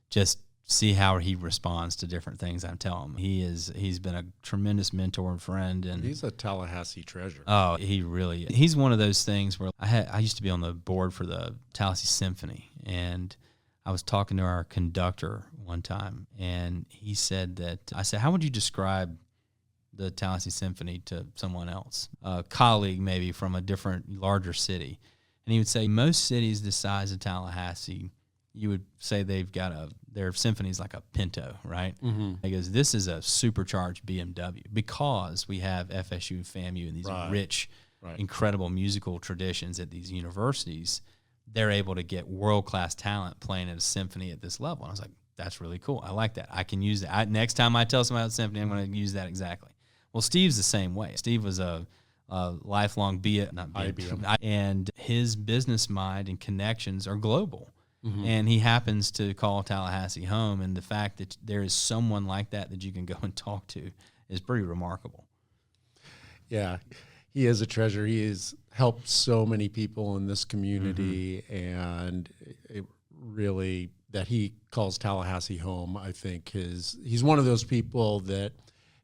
just see how he responds to different things I tell him. He's been a tremendous mentor and friend, and he's a Tallahassee treasure. Oh, he's one of those things where I used to be on the board for the Tallahassee Symphony, and I was talking to our conductor one time, and he said that I said, how would you describe the Tallahassee Symphony to someone else, a colleague maybe from a different, larger city? And he would say, most cities the size of Tallahassee, you would say their symphony's like a Pinto, right? He goes, this is a supercharged BMW because we have FSU and FAMU and these rich, incredible musical traditions at these universities. They're able to get world-class talent playing at a symphony at this level. And I was like, that's really cool. I like that. I can use that. Next time I tell somebody about symphony, I'm going to use that exactly. Well, Steve's the same way. Steve was a lifelong IBM, and his business mind and connections are global. And he happens to call Tallahassee home, and the fact that there is someone like that you can go and talk to is pretty remarkable. Yeah, he is a treasure. He has helped so many people in this community, and it really, that he calls Tallahassee home, I think he's one of those people that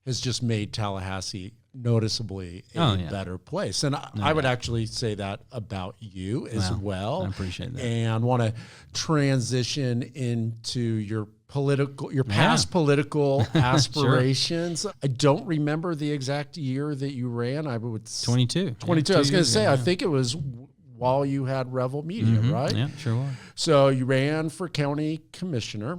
has just made Tallahassee noticeably a better place. And I would actually say that about you as well. I appreciate that. And want to transition into your past political aspirations. Sure. I don't remember the exact year that you ran. I would 22. 22. I was going to say, I think it was while you had Revell Media, right? Yeah, sure was. So you ran for county commissioner.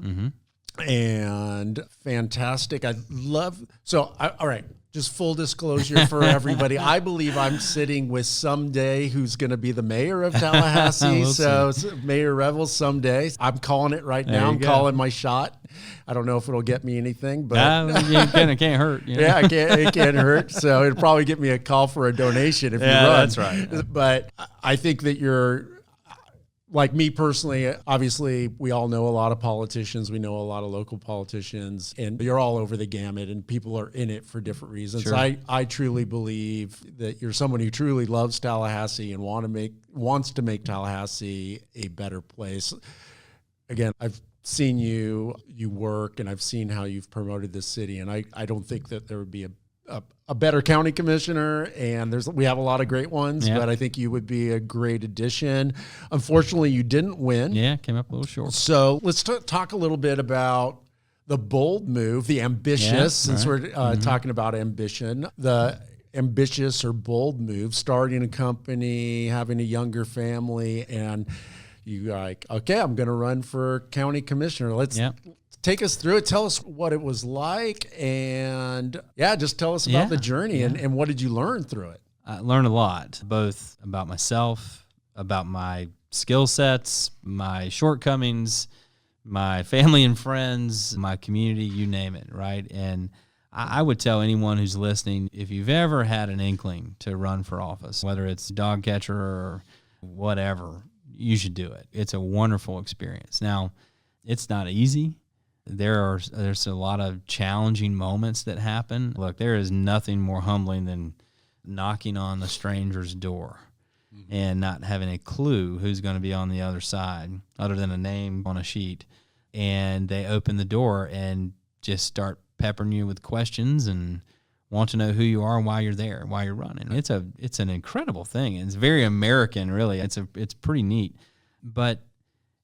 And fantastic. All right. Just full disclosure for everybody. I believe I'm sitting with someday who's going to be the mayor of Tallahassee. So Mayor Revell someday. I'm calling it right now. I'm calling my shot. I don't know if it'll get me anything, but it can't hurt. You know? Yeah, it can't hurt. So it'll probably get me a call for a donation if you run. That's right. But I think that you're, like me personally, obviously, we all know a lot of politicians. We know a lot of local politicians, and you're all over the gamut, and people are in it for different reasons. Sure. I truly believe that you're someone who truly loves Tallahassee and wants to make Tallahassee a better place. Again, I've seen you work, and I've seen how you've promoted this city, and I don't think that there would be a better county commissioner, and we have a lot of great ones, but I think you would be a great addition. Unfortunately, you didn't win. Yeah, came up a little short. So let's talk a little bit about the bold move, the ambitious, since we're talking about ambition, the ambitious or bold move, starting a company, having a younger family, and you like, okay, I'm going to run for county commissioner. Let's take us through it. Tell us what it was like, and just tell us about the journey and what did you learn through it? I learned a lot, both about myself, about my skill sets, my shortcomings, my family and friends, my community, you name it, right? And I would tell anyone who's listening, if you've ever had an inkling to run for office, whether it's dog catcher or whatever, you should do it. It's a wonderful experience. Now, it's not easy. There's a lot of challenging moments that happen. Look, there is nothing more humbling than knocking on a stranger's door and not having a clue who's going to be on the other side other than a name on a sheet. And they open the door and just start peppering you with questions and want to know who you are, why you're there, why you're running. It's an incredible thing. It's very American, really. It's pretty neat. But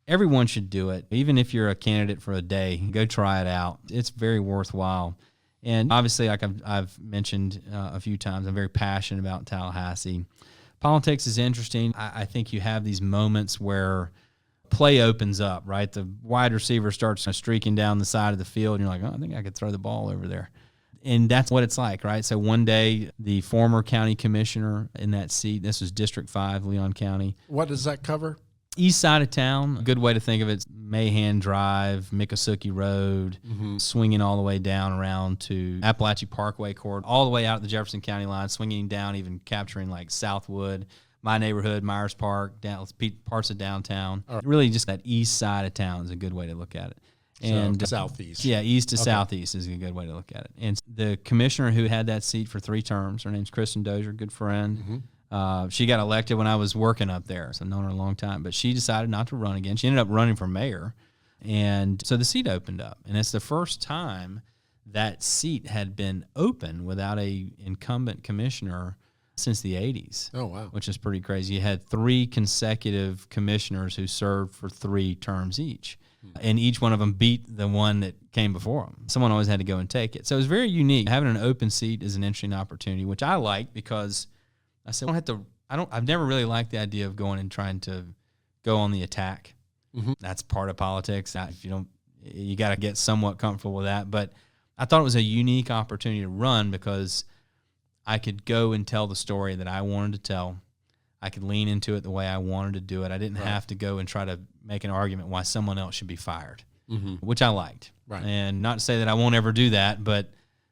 everyone should do it. Even if you're a candidate for a day, go try it out. It's very worthwhile. And obviously, like I've mentioned a few times, I'm very passionate about Tallahassee. Politics is interesting. I think you have these moments where play opens up, right? The wide receiver starts streaking down the side of the field, and you're like, oh, I think I could throw the ball over there. And that's what it's like, right? So one day, the former county commissioner in that seat, this was District 5, Leon County. What does that cover? East side of town. A good way to think of it is Mahan Drive, Miccosukee Road, swinging all the way down around to Appalachie Parkway corridor, all the way out the Jefferson County line, swinging down, even capturing like Southwood, my neighborhood, Myers Park, down parts of downtown. Really just that east side of town is a good way to look at it. And southeast. Yeah, east to southeast is a good way to look at it. And the commissioner who had that seat for 3 terms, her name's Kristen Dozier, good friend. She got elected when I was working up there, so I've known her a long time. But she decided not to run again. She ended up running for mayor. And so the seat opened up. And it's the first time that seat had been open without a incumbent commissioner since the 80s. Oh, wow. Which is pretty crazy. You had 3 consecutive commissioners who served for 3 terms each. And each one of them beat the one that came before them. Someone always had to go and take it. So it was very unique. Having an open seat is an interesting opportunity, which I like because I said, I've never really liked the idea of going and trying to go on the attack. That's part of politics. You got to get somewhat comfortable with that. But I thought it was a unique opportunity to run because I could go and tell the story that I wanted to tell. I could lean into it the way I wanted to do it. I didn't have to go and try to make an argument why someone else should be fired, which I liked. Right. And not to say that I won't ever do that, but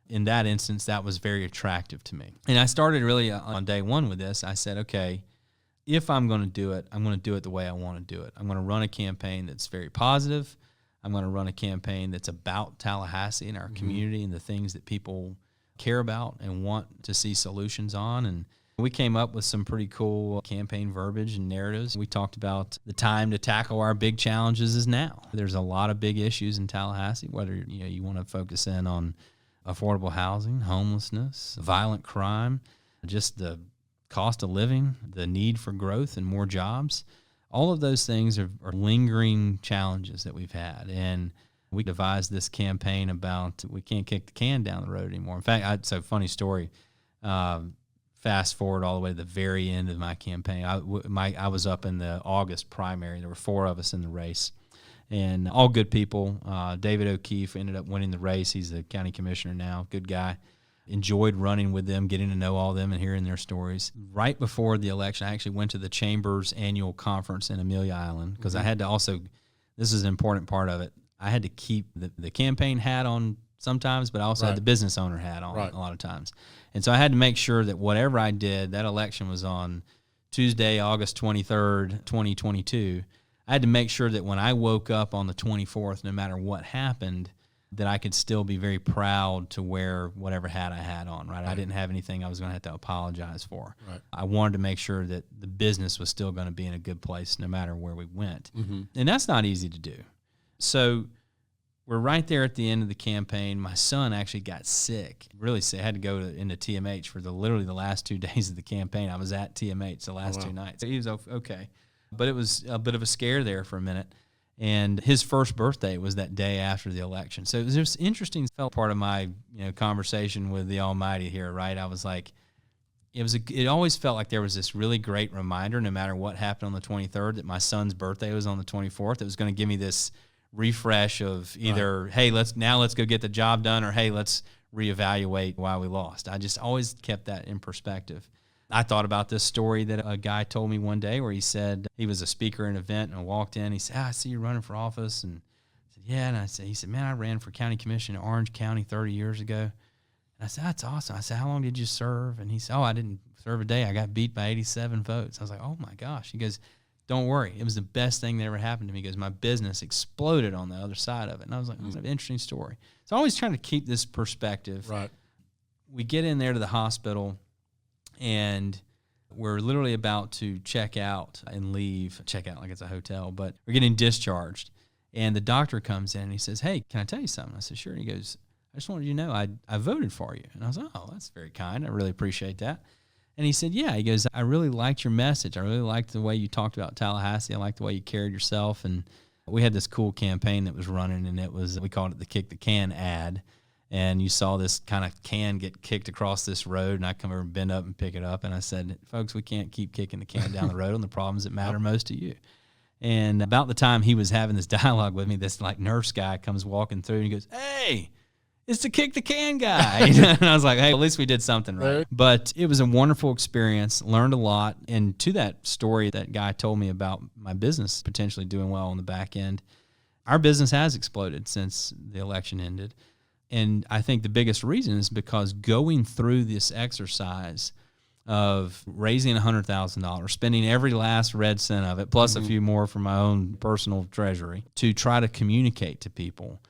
in that instance, that was very attractive to me. And I started really on day one with this. I said, okay, if I'm going to do it, I'm going to do it the way I want to do it. I'm going to run a campaign that's very positive. I'm going to run a campaign that's about Tallahassee and our community and the things that people care about and want to see solutions on. And we came up with some pretty cool campaign verbiage and narratives. We talked about the time to tackle our big challenges is now. There's a lot of big issues in Tallahassee, whether you want to focus in on affordable housing, homelessness, violent crime, just the cost of living, the need for growth and more jobs. All of those things are lingering challenges that we've had. And we devised this campaign about we can't kick the can down the road anymore. In fact, funny story, fast forward all the way to the very end of my campaign. I was up in the August primary. There were 4 of us in the race. And all good people. David O'Keefe ended up winning the race. He's the county commissioner now. Good guy. Enjoyed running with them, getting to know all of them and hearing their stories. Right before the election, I actually went to the Chamber's annual conference in Amelia Island because I had to also, this is an important part of it, I had to keep the campaign hat on sometimes, but I also had the business owner hat on a lot of times. And so I had to make sure that whatever I did, that election was on Tuesday, August 23rd, 2022. I had to make sure that when I woke up on the 24th, no matter what happened, that I could still be very proud to wear whatever hat I had on, right? I didn't have anything I was going to have to apologize for. Right. I wanted to make sure that the business was still going to be in a good place no matter where we went. And that's not easy to do. So we're right there at the end of the campaign. My son actually got sick, really sick. I had to go into TMH for literally the last 2 days of the campaign. I was at TMH the last 2 nights. So he was okay. But it was a bit of a scare there for a minute. And his first birthday was that day after the election. So it was just interesting. Felt part of my conversation with the Almighty here, right? I was like, it always felt like there was this really great reminder, no matter what happened on the 23rd, that my son's birthday was on the 24th. It was going to give me this refresh of either, hey, let's go get the job done, or hey, let's reevaluate why we lost. I just always kept that in perspective. I thought about this story that a guy told me one day where he said he was a speaker at an event and walked in. He said, I see you running for office. And I said, yeah. And he said, man, I ran for county commission in Orange County 30 years ago. And I said, that's awesome. I said, how long did you serve? And he said, I didn't serve a day. I got beat by 87 votes. I was like, oh my gosh. He goes, don't worry. It was the best thing that ever happened to me. He goes, my business exploded on the other side of it. And I was like, that's an interesting story. So I always trying to keep this perspective. Right. We get in there to the hospital, and we're literally about to check out and leave. Check out like it's a hotel, but we're getting discharged. And the doctor comes in and he says, hey, can I tell you something? I said, sure. And he goes, I just wanted you to know I voted for you. And I was like, oh, that's very kind. I really appreciate that. And he said, yeah. He goes, I really liked your message. I really liked the way you talked about Tallahassee. I liked the way you carried yourself. And we had this cool campaign that was running, and we called it the Kick the Can ad. And you saw this kind of can get kicked across this road, and I come over and bend up and pick it up. And I said, folks, we can't keep kicking the can down the road on the problems that matter most to you. And about the time he was having this dialogue with me, this like nurse guy comes walking through, and he goes, hey, it's the Kick the Can guy. And I was like, hey, at least we did something right. But it was a wonderful experience, learned a lot. And to that story that guy told me about my business potentially doing well on the back end, our business has exploded since the election ended. And I think the biggest reason is because going through this exercise of raising $100,000, spending every last red cent of it, plus a few more from my own personal treasury, to try to communicate to people,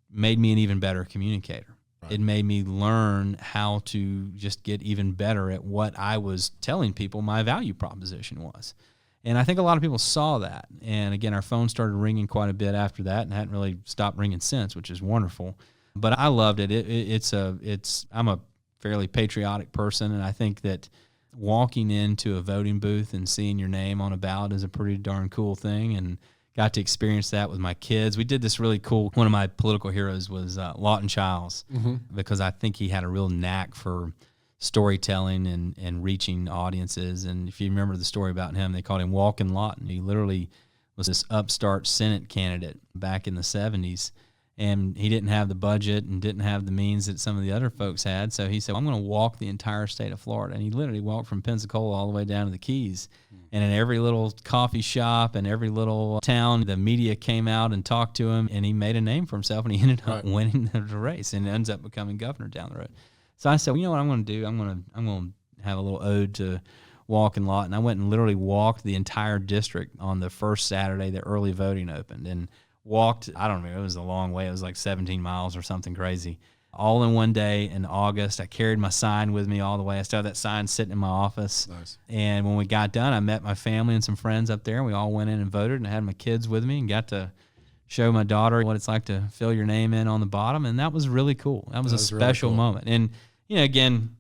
made me an even better communicator. Right. It made me learn how to just get even better at what I was telling people my value proposition was. And I think a lot of people saw that. And again, our phone started ringing quite a bit after that, and hadn't really stopped ringing since, which is wonderful. But I loved it. I'm a fairly patriotic person, and I think that walking into a voting booth and seeing your name on a ballot is a pretty darn cool thing, and got to experience that with my kids. We did this really cool, one of my political heroes was Lawton Childs, because I think he had a real knack for storytelling and reaching audiences. And if you remember the story about him, they called him Walkin' Lawton. He literally was this upstart Senate candidate back in the 70s. And he didn't have the budget and didn't have the means that some of the other folks had. So he said, I'm going to walk the entire state of Florida. And he literally walked from Pensacola all the way down to the Keys. And in every little coffee shop and every little town, the media came out and talked to him. And he made a name for himself. And he ended up winning the race and ends up becoming governor down the road. So I said, well, you know what I'm going to do? I'm going to have a little ode to Walkin' Lawton. I went and literally walked the entire district on the first Saturday that early voting opened. And walked, I don't know, it was a long way. It was like 17 miles or something crazy. All in one day in August. I carried my sign with me all the way. I still have that sign sitting in my office. Nice. And when we got done, I met my family and some friends up there. We all went in and voted, and I had my kids with me and got to show my daughter what it's like to fill your name in on the bottom. And that was really cool. That was a special really cool moment. And, again,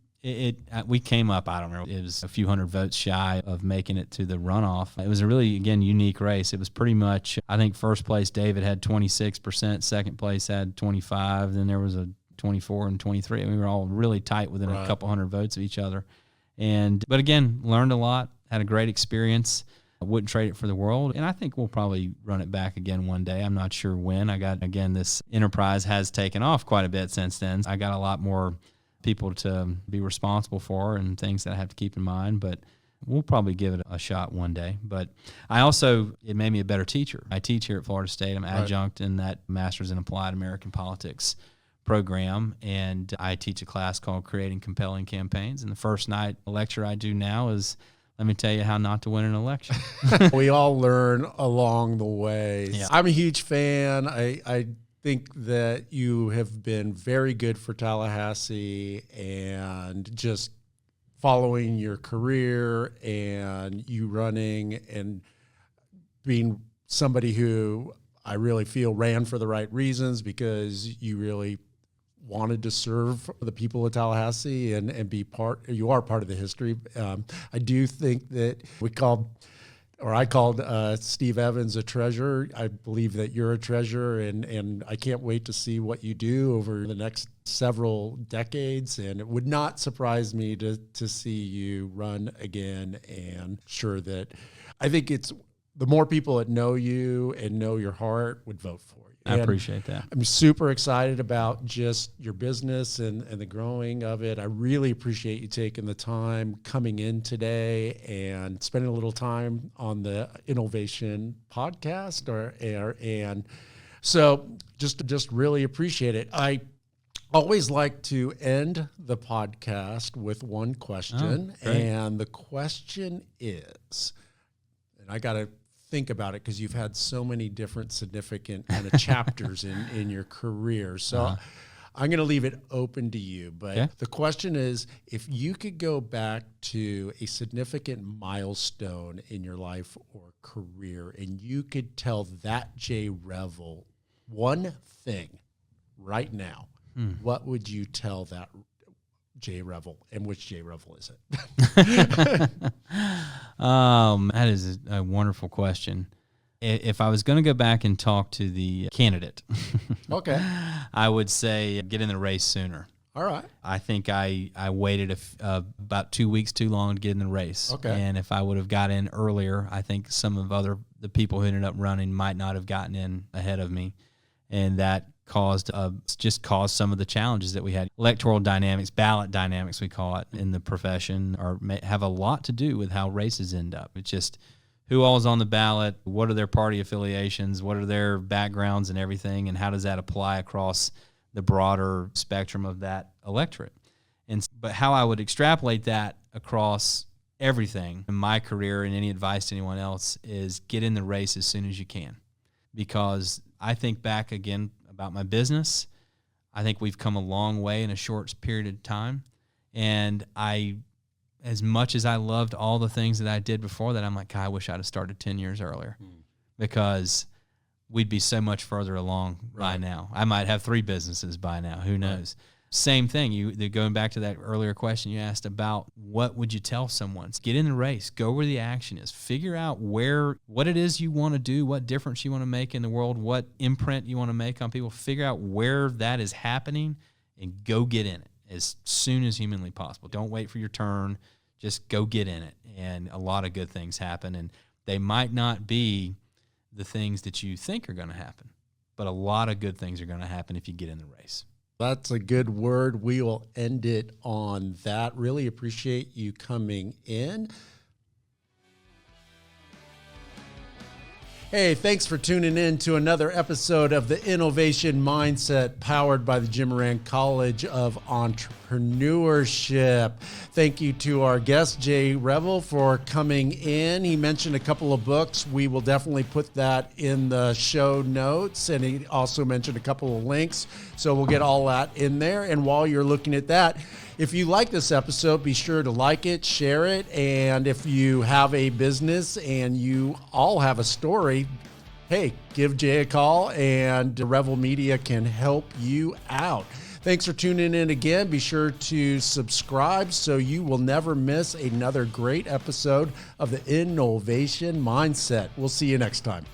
we came up, I don't know, it was a few hundred votes shy of making it to the runoff. It was a really, again, unique race. It was pretty much, I think first place David had 26%, second place had 25%, then there was a 24 and 23. We were all really tight within a couple hundred votes of each other. But again, learned a lot, had a great experience. I wouldn't trade it for the world. And I think we'll probably run it back again one day. I'm not sure when. This enterprise has taken off quite a bit since then. I got a lot more people to be responsible for and things that I have to keep in mind, but we'll probably give it a shot one day. But it made me a better teacher. I teach here at Florida State. I'm adjunct in that Master's in Applied American Politics program, and I teach a class called Creating Compelling Campaigns. And the first night lecture I do now is, let me tell you how not to win an election. We all learn along the way. Yeah. I'm a huge fan. I think that you have been very good for Tallahassee, and just following your career and you running and being somebody who I really feel ran for the right reasons, because you really wanted to serve the people of Tallahassee and be you are part of the history. I do think that we call or I called Steve Evans a treasure. I believe that you're a treasure, and I can't wait to see what you do over the next several decades. And it would not surprise me to see you run again. And sure that I think it's the more people that know you and know your heart would vote for you. I appreciate that. I'm super excited about just your business and the growing of it. I really appreciate you taking the time coming in today and spending a little time on the Innovation podcast and so just really appreciate it. I always like to end the podcast with one question, and the question is, and I got to think about it because you've had so many different significant kind of chapters in your career. So I'm going to leave it open to you. But the question is, if you could go back to a significant milestone in your life or career, and you could tell that Jay Revell one thing right now, what would you tell that Jay Revell, and which Jay Revell is it? That is a wonderful question. If I was going to go back and talk to the candidate, okay, I would say get in the race sooner. All right. I think I waited about 2 weeks too long to get in the race. Okay. And if I would have got in earlier, I think some of the people who ended up running might not have gotten in ahead of me, and that caused some of the challenges that we had. Electoral dynamics, ballot dynamics, we call it in the profession, have a lot to do with how races end up. It's just who all is on the ballot, what are their party affiliations, what are their backgrounds and everything, and how does that apply across the broader spectrum of that electorate. But how I would extrapolate that across everything in my career and any advice to anyone else is get in the race as soon as you can. Because I think back again about my business, I think we've come a long way in a short period of time. And as much as I loved all the things that I did before that, I'm like, God, I wish I'd have started 10 years earlier because we'd be so much further along by now. I might have 3 businesses by now. Who knows? Same thing. Going back to that earlier question you asked about what would you tell someone? Get in the race. Go where the action is. Figure out what it is you want to do, what difference you want to make in the world, what imprint you want to make on people. Figure out where that is happening and go get in it as soon as humanly possible. Don't wait for your turn. Just go get in it. And a lot of good things happen. And they might not be the things that you think are going to happen, but a lot of good things are going to happen if you get in the race. That's a good word. We will end it on that. Really appreciate you coming in. Hey, thanks for tuning in to another episode of the Innovation Mindset powered by the Jim Moran College of Entrepreneurship. Thank you to our guest, Jay Revell, for coming in. He mentioned a couple of books. We will definitely put that in the show notes. And he also mentioned a couple of links. So we'll get all that in there. And while you're looking at that, if you like this episode, be sure to like it, share it, and if you have a business and you all have a story, hey, give Jay a call and Revell Media can help you out. Thanks for tuning in again. Be sure to subscribe so you will never miss another great episode of the Innovation Mindset. We'll see you next time.